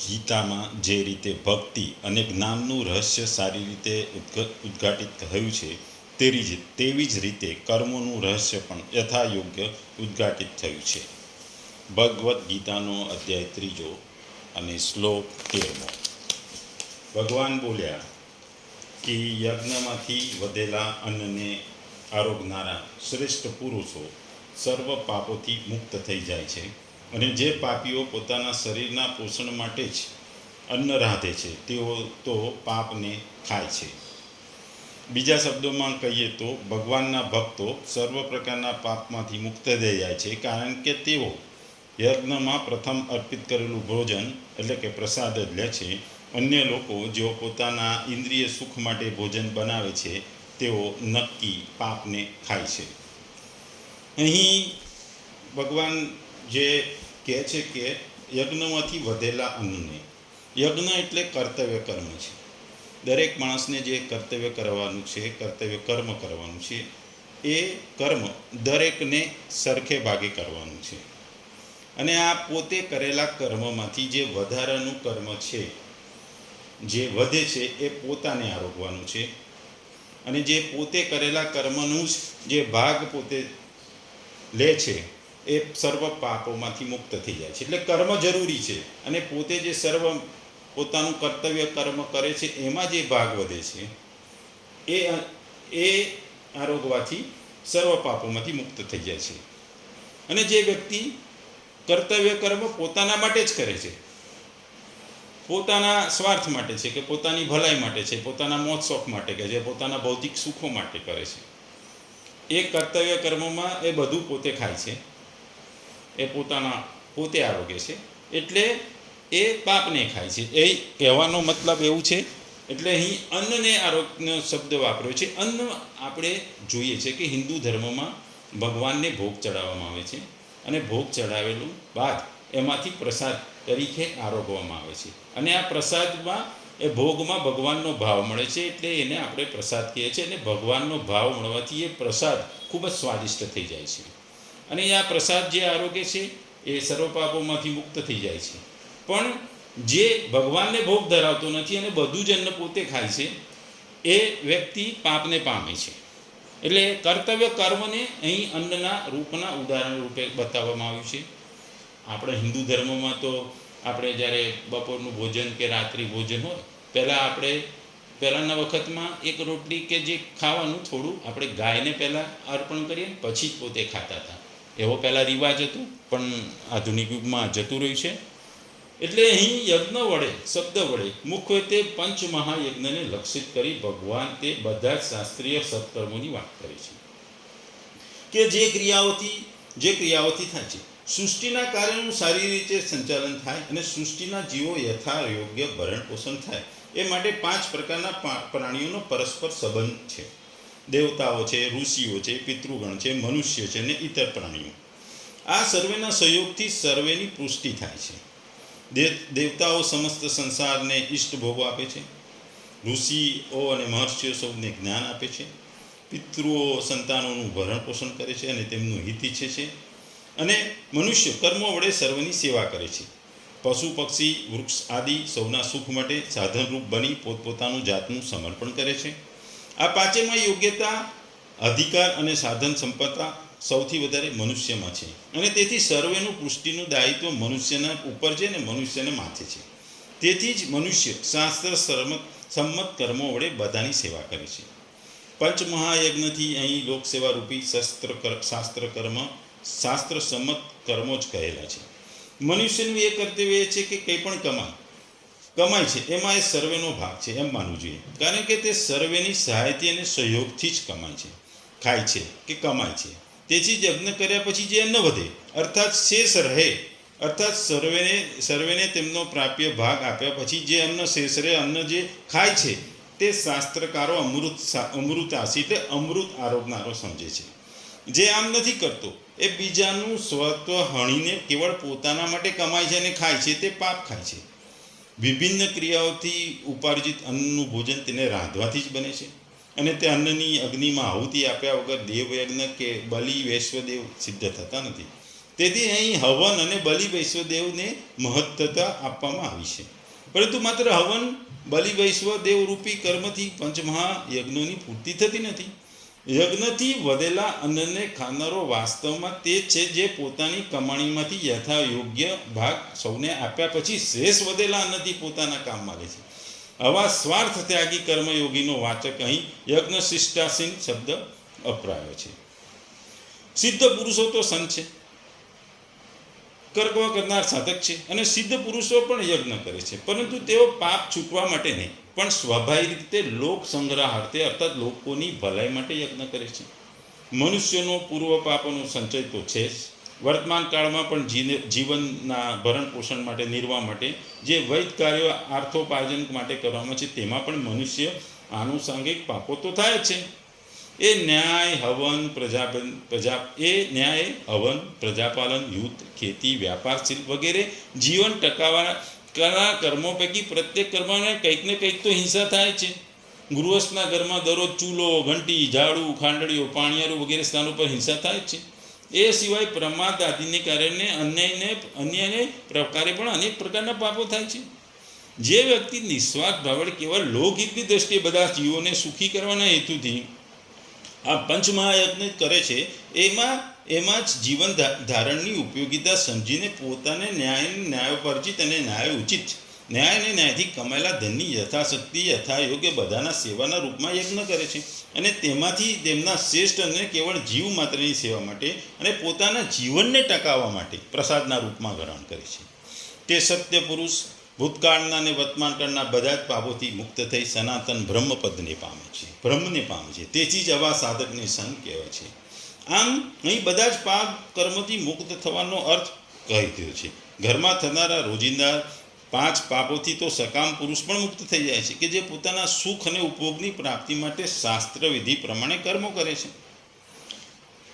ગીતામાં જે રીતે ભક્તિ અને જ્ઞાનનું રહસ્ય સારી રીતે ઉદ્ઘાટિત થયું છે તેવી જ રીતે કર્મોનું રહસ્ય પણ યથાયોગ્ય ઉદ્ઘાટિત થયું છે. ભગવદ્ ગીતાનો અધ્યાય 3 અને શ્લોક 13. ભગવાન બોલ્યા કે યજ્ઞમાંથી વધેલા અન્નને આરોગનારા શ્રેષ્ઠ પુરુષો સર્વ પાપોથી મુક્ત થઈ જાય છે, અને જે પાપીઓ પોતાના શરીરના પોષણ માટે જ અન્ન રાંધે છે તેઓ તો પાપને ખાય છે. બીજા શબ્દોમાં કહીએ તો ભગવાનના ભક્તો સર્વ પ્રકારના પાપમાંથી મુક્ત થઈ જાય છે, કારણ કે તેઓ યજ્ઞમાં પ્રથમ અર્પિત કરેલું ભોજન એટલે કે પ્રસાદ જ લે છે. અન્ય લોકો જેઓ પોતાના ઇન્દ્રિય સુખ માટે ભોજન બનાવે છે તેઓ નક્કી પાપને ખાય છે. અહીં ભગવાન જે કહે છે કે યજ્ઞમાંથી વધેલા અન્નને, યજ્ઞ એટલે કર્તવ્ય કર્મ છે. દરેક માણસને જે કર્તવ્ય કરવાનું છે, કર્તવ્ય કર્મ કરવાનું છે, એ કર્મ દરેકને સરખે ભાગે કરવાનું છે. અને આ પોતે કરેલા કર્મમાંથી જે વધારાનું કર્મ છે, જે વધે છે, એ પોતાને આરોગવાનું છે. અને જે પોતે કરેલા કર્મનું જ જે ભાગ પોતે લે છે એ સર્વ પાપોમાંથી મુક્ત થઈ જાય છે. એટલે કર્મ જરૂરી છે, અને પોતે જે પોતાનું કર્તવ્ય કર્મ કરે છે એમાં જે ભાગ વધે છે એ આરોગવાથી સર્વ પાપોમાંથી મુક્ત થઈ જાય છે. અને જે વ્યક્તિ કર્તવ્ય કર્મ પોતાના માટે જ કરે છે, પોતાના સ્વાર્થ માટે છે, કે પોતાની ભલાઈ માટે છે, પોતાના મોજ શોખ માટે કે જે પોતાના ભૌતિક સુખો માટે કરે છે, એ કર્તવ્ય કર્મમાં એ બધું પોતે ખાય છે, એ પોતે આરોગે છે, એટલે એ પાપને ખાય છે. એ કહેવાનો મતલબ એવું છે. એટલે અહીં અન્નને આરોગનો શબ્દ વાપર્યો છે. અન્ન આપણે જોઈએ છે કે હિન્દુ ધર્મમાં ભગવાનને ભોગ ચડાવવામાં આવે છે, અને ભોગ ચડાવેલું બાદ એમાંથી પ્રસાદ તરીકે આરોગવામાં આવે છે. અને આ પ્રસાદમાં એ ભોગમાં ભગવાનનો ભાવ મળે છે, એટલે એને આપણે પ્રસાદ કહીએ છીએ. અને ભગવાનનો ભાવ મળવાથી એ પ્રસાદ ખૂબ જ સ્વાદિષ્ટ થઈ જાય છે. અને આ પ્રસાદ જે આરોગ્ય છે એ સર્વ પાપોમાંથી મુક્ત થઈ જાય છે. પણ જે ભગવાનને ભોગ ધરાવતો નથી અને બધું જ અન્ન પોતે ખાય છે, એ વ્યક્તિ પાપને પામે છે. એટલે કર્તવ્ય કર્મને અહીં અન્નના રૂપના ઉદાહરણ રૂપે બતાવવામાં આવ્યું છે. આપણે હિન્દુ ધર્મમાં તો આપણે જ્યારે બપોરનું ભોજન કે રાત્રિ ભોજન હોય, પહેલાંના વખતમાં એક રોટલી કે જે ખાવાનું થોડું આપણે ગાયને પહેલાં અર્પણ કરીએ, પછી જ પોતે ખાતા હતા. એવો પહેલાં રિવાજ હતો, પણ આધુનિક યુગમાં જતું રહ્યું છે. એટલે અહીં યજ્ઞ વડે, શબ્દ વડે મુખ્યત્વે પંચમહાયજ્ઞને લક્ષિત કરી ભગવાન તે બધા જ શાસ્ત્રીય સત્કર્મોની વાત કરે છે, કે જે ક્રિયાઓથી થાય છે સૃષ્ટિના કાર્યનું સારી રીતે સંચાલન થાય અને સૃષ્ટિના જીવો યથા યોગ્ય ભરણ પોષણ થાય. એ માટે 5 પ્રકારના પ્રાણીઓનો પરસ્પર સંબંધ છે. દેવતાઓ છે, ઋષિઓ છે, પિતૃગણ છે, મનુષ્ય છે અને ઇતર પ્રાણીઓ. આ સર્વેના સહયોગથી સર્વેની પુષ્ટિ થાય છે. દેવતાઓ સમસ્ત સંસારને ઇષ્ટ ભોગો આપે છે. ઋષિઓ અને મહર્ષિઓ સૌને જ્ઞાન આપે છે. પિતૃઓ સંતાનોનું ભરણ પોષણ કરે છે અને તેમનું હિત ઈચ્છે છે. અને મનુષ્ય કર્મો વડે સર્વની સેવા કરે છે. પશુ પક્ષી વૃક્ષ આદિ સૌના સુખ માટે સાધનરૂપ બની પોતપોતાનું જાતનું સમર્પણ કરે છે. આ પાંચેમાં યોગ્યતા, અધિકાર અને સાધન સંપન્નતા સૌથી વધારે મનુષ્યમાં છે, અને તેથી સર્વેનું પુષ્ટિનું દાયિત્વ મનુષ્યના ઉપર છે અને મનુષ્યને માથે છે. તેથી જ મનુષ્ય શાસ્ત્ર સંમત કર્મો વડે બધાની સેવા કરે છે. પંચમહાયજ્ઞથી અહીં લોકસેવા રૂપી શાસ્ત્ર સંમત કર્મો જ કહેલા છે. મનુષ્યનું એ કર્તવ્ય એ છે કે કંઈ પણ કમાય છે એમાં એ સર્વેનો ભાગ છે એમ માનવું જોઈએ, કારણ કે તે સર્વેની સહાયથી અને સહયોગથી જ કમાય છે, ખાય છે કે કમાય છે. તેથી જ યજ્ઞ કર્યા પછી જે અન્ન વધે, અર્થાત શેષ રહે, અર્થાત સર્વેને તેમનો પ્રાપ્ય ભાગ આપ્યા પછી જે અન્ન શેષ રહે, અન્ન જે ખાય છે તે શાસ્ત્રકારો અમૃતાસી એટલે અમૃત આરોગનારો સમજે છે. જે આમ નથી કરતો, એ બીજાનું સ્વત્વ હણીને કેવળ પોતાના માટે કમાય છે અને ખાય છે, તે પાપ ખાય છે. વિભિન્ન ક્રિયાઓથી ઉપાર્જિત અન્નનું ભોજન તેને રાંધવાથી જ બને છે, અને તે અન્નની અગ્નિમાં આહુતિ આપ્યા વગર દેવયજ્ઞ કે બલિ વૈશ્વદેવ સિદ્ધ થતા નથી. તેથી અહીં હવન અને બલિ વૈશ્વદેવને મહત્વતા આપવામાં આવી છે. પરંતુ માત્ર હવન બલિ વૈશ્વદેવ રૂપી કર્મથી પંચમહાયજ્ઞોની પૂર્તિ થતી નથી. યજ્ઞથી વધેલા અન્નને ખાનારો વાસ્તવમાં તે જ છે જે પોતાની કમાણીમાંથી યથાયોગ્ય ભાગ સૌને આપ્યા પછી શેષ વધેલા અન્નથી પોતાના કામમાં લે છે. આવા સ્વાર્થ ત્યાગી કર્મયોગીનો વાચક અહીં યજ્ઞશિષ્ટાસીન શબ્દ વપરાયો છે. સિદ્ધ પુરુષો તો સંત છે, કર્મ કરનાર સાધક છે, અને સિદ્ધ પુરુષો પણ યજ્ઞ કરે છે, પરંતુ તેઓ પાપ છૂટવા માટે નહીં, પણ સ્વાભાવિક રીતે લોક સંગ્રહાર્થે અર્થાત લોકોની ભલાઈ માટે યજ્ઞ કરે છે. મનુષ્યનો પૂર્વ પાપનો સંચય તો છે જ. વર્તમાન કાળમાં પણ જીવનના ભરણ પોષણ માટે, નિર્વાહ માટે જે વૈધ કાર્યો આર્થોપાર્જન માટે કરવામાં છે તેમાં પણ મનુષ્ય આનુષંગિક પાપો તો થાય જ છે. એ ન્યાય હવન પ્રજાપાલન, યુદ્ધ, ખેતી, વ્યાપાર, શિલ્પ વગેરે જીવન ટકાવવાના કર્મો પૈકી પ્રત્યેક કર્મને કંઈક ને કંઈક તો હિંસા થાય છે. ગૃહસ્થના ઘરમાં દરરોજ ચૂલો, ઘંટી, ઝાડુ, ખાંડડીઓ, પાણીયારું વગેરે સ્થાનો પર હિંસા થાય છે. એ સિવાય પ્રમાદ આદિને કારણે અન્યને પ્રકારે પણ અનેક પ્રકારના પાપો થાય છે. જે વ્યક્તિ નિસ્વાર્થ ભાવે કેવળ લોકહિતની દ્રષ્ટિએ બધા જીવોને સુખી કરવાના હેતુથી આ પંચમહાયજ્ઞ કરે છે, એમાં જ જીવન ધારણની ઉપયોગિતા સમજીને પોતાને ન્યાયોપર્જિત અને ન્યાયથી કમાયેલા ધનની યથાશક્તિ યથાયોગ્ય બધાના સેવાના રૂપમાં યજ્ઞ કરે છે, અને તેમાંથી તેમના શ્રેષ્ઠ અને કેવળ જીવ માત્રની સેવા માટે અને પોતાના જીવનને ટકાવવા માટે પ્રસાદના રૂપમાં ગ્રહણ કરે છે. તે સત્ય પુરુષ ભૂતકાળના અને વર્તમાનકાળના બધા જ પાપોથી મુક્ત થઈ સનાતન બ્રહ્મને પામે છે. તેથી જ આવા સાધકને સંત કહેવાય છે. આમ અહીં બધા જ પાપ કર્મથી મુક્ત થવાનો અર્થ કહી દીધો છે. ઘરમાં થનારા રોજિંદા 5 પાપોથી તો સકામ પુરુષ પણ મુક્ત થઈ જાય છે, કે જે પોતાના સુખ અને ઉપભોગની પ્રાપ્તિ માટે શાસ્ત્ર વિધિ પ્રમાણે કર્મો કરે છે.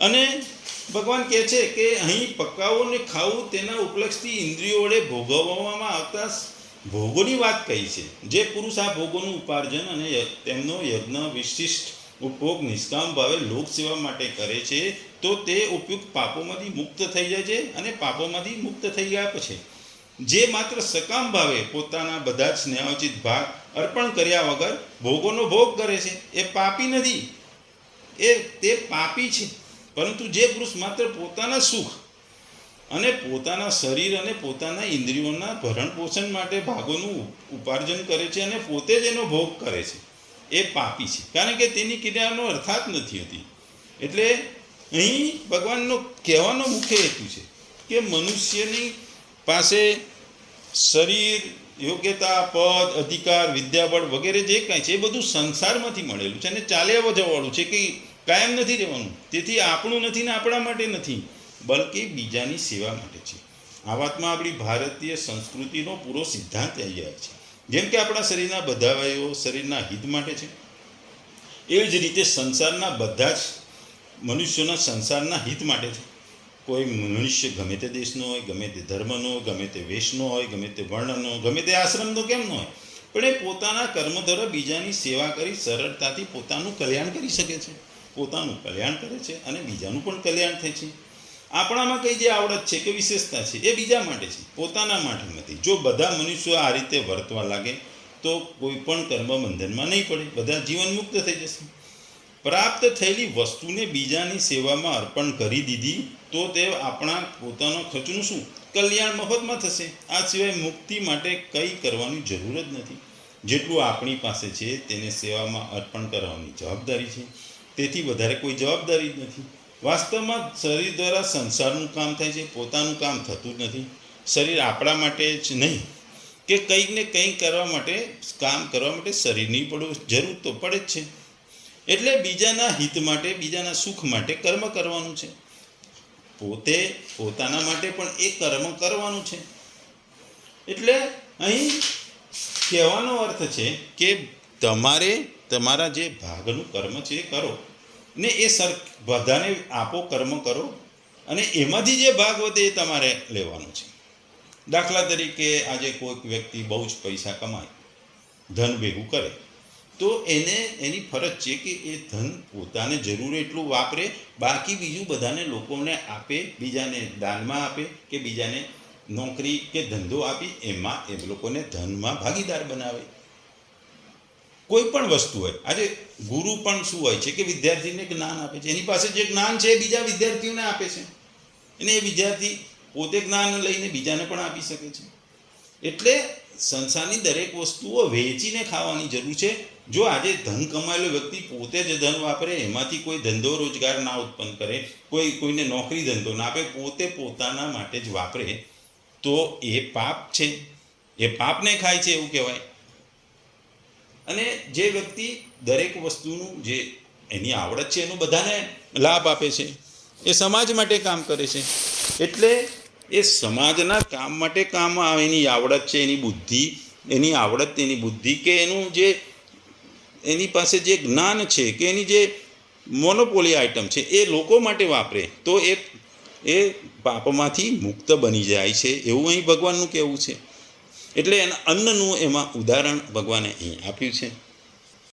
અને ભગવાન કહે છે કે અહીં પકાવવું ને ખાવું તેના ઉપલક્ષથી ઇન્દ્રિયો વડે ભોગવવામાં આવતા ભોગોની વાત કહી છે. જે પુરુષ આ ભોગોનું ઉપાર્જન અને તેમનો યજ્ઞ વિશિષ્ટ ઉપભોગ નિષ્કામ ભાવે લોક સેવા માટે કરે છે, તો તે ઉપયુક્ત પાપોમાંથી મુક્ત થઈ જાય છે. અને પાપોમાંથી મુક્ત થઈ ગયા પછી જે માત્ર સકામ ભાવે પોતાના બધા જ સ્નેહોચિત ભાગ અર્પણ કર્યા વગર ભોગોનો ભોગ કરે છે, એ પાપી નથી, તે પાપી છે. પરંતુ જે પુરુષ માત્ર પોતાના સુખ અને પોતાના શરીર અને પોતાના ઇન્દ્રિયોના ભરણ પોષણ માટે ભાગોનું ઉપાર્જન કરે છે અને પોતે જ એનો ભોગ કરે છે, એ પાપી છે, કારણ કે તેની ક્રિયાનો અર્થાત નથી હોતી. એટલે અહીં ભગવાનનો કહેવાનો મુખ્ય હેતુ છે કે મનુષ્યની પાસે શરીર, યોગ્યતા, પદ, અધિકાર, વિદ્યાબળ વગેરે જે કાંઈ છે એ બધું સંસારમાંથી મળેલું છે અને ચાલ્યા જવાવાળું છે, કે કાયમ નથી રહેવાનું. તેથી આપણું નથી ને આપણા માટે નથી, બલકે બીજાની સેવા માટે છે. આ વાતમાં આપણી ભારતીય સંસ્કૃતિનો પૂરો સિદ્ધાંત આવી જાય છે. જેમ કે આપણા શરીરના બધા અવયવો શરીરના હિત માટે છે, એવી જ રીતે સંસારના બધા જ મનુષ્યોના સંસારના હિત માટે છે. કોઈ મનુષ્ય ગમે તે દેશનો હોય, ગમે તે ધર્મનો, ગમે તે વેશનો હોય, ગમે તે વર્ણનો, ગમે તે આશ્રમનો કેમ ન હોય, પણ એ પોતાના કર્મ દ્વારા બીજાની સેવા કરી સરળતાથી પોતાનું કલ્યાણ કરી શકે છે. પોતાનું કલ્યાણ કરે છે અને બીજાનું પણ કલ્યાણ થાય છે. આપણામાં કઈ જે આવડત છે કે વિશેષતા છે એ બીજા માટે છે, પોતાના માટે નથી. જો બધા મનુષ્યો આ રીતે વર્તવા લાગે તો કોઈ પણ કર્મ બંધનમાં નહીં પડે, બધા જીવન મુક્ત થઈ જશે. પ્રાપ્ત થયેલી વસ્તુને બીજાની સેવામાં અર્પણ કરી દીધી તો તે આપણા પોતાનો ખર્ચનું શું કલ્યાણ મફતમાં થશે. આ સિવાય મુક્તિ માટે કંઈ કરવાની જરૂર જ નથી. જેટલું આપણી પાસે છે તેને સેવામાં અર્પણ કરવાની જવાબદારી છે, તેથી વધારે કોઈ જવાબદારી જ નથી. વાસ્તવમાં શરીર દ્વારા સંસારનું કામ થાય છે, પોતાનું કામ થતું જ નથી. શરીર આપણા માટે જ નહીં કે કંઈક ને કંઈક કરવા માટે કામ કરવા માટે શરીરની જરૂર તો પડે જ છે. એટલે બીજાના હિત માટે, બીજાના સુખ માટે કર્મ કરવાનું છે. પોતે પોતાના માટે પણ એ કર્મ કરવાનું છે. એટલે અહીં કહેવાનો અર્થ છે કે તમારે તમારા જે ભાગનું કર્મ છે એ કરો ને એ બધાને આપો, કર્મ કરો, અને એમાંથી જે ભાગ વધે એ તમારે લેવાનો છે. દાખલા તરીકે આજે કોઈક વ્યક્તિ બહુ જ પૈસા કમાય, ધન ભેગું કરે, તો એની ફરજ છે કે એ ધન પોતાને જરૂર એટલું વાપરે, બાકી બીજું બધાને લોકોને આપે, બીજાને દાનમાં આપે કે બીજાને નોકરી કે ધંધો આપી એમાં એ લોકોને ધનમાં ભાગીદાર બનાવે. કોઈ પણ વસ્તુ હોય, આજે ગુરુ પણ શું હોય છે કે વિદ્યાર્થીને જ્ઞાન આપે છે, એની પાસે જે જ્ઞાન છે એ બીજા વિદ્યાર્થીઓને આપે છે, અને એ વિદ્યાર્થી પોતે જ્ઞાન લઈને બીજાને પણ આપી શકે છે. એટલે સંસારની દરેક વસ્તુઓ વેચીને ખાવાની જરૂર છે. જો આજે ધન કમાયેલો વ્યક્તિ પોતે જ ધન વાપરે, એમાંથી કોઈ ધંધો રોજગાર ના ઉત્પન્ન કરે, કોઈને નોકરી ધંધો ના આપે, પોતે પોતાના માટે જ વાપરે, તો એ પાપ છે, એ પાપને ખાય છે એવું કહેવાય. અને જે વ્યક્તિ દરેક વસ્તુનું જે એની આવડત છે એનું બધાને લાભ આપે છે, એ સમાજ માટે કામ કરે છે, એટલે એ સમાજના કામ માટે કામ એની આવડત છે, એની બુદ્ધિ, એની આવડત, એની બુદ્ધિ કે એનું જે એની પાસે જે જ્ઞાન છે કે એની જે મોનોપોલી આઇટમ છે એ લોકો માટે વાપરે, તો એ પાપમાંથી મુક્ત બની જાય છે, એવું અહીં ભગવાનનું કહેવું છે. એટલે એના અન્નનું એમાં ઉદાહરણ ભગવાને અહીં આપ્યું છે.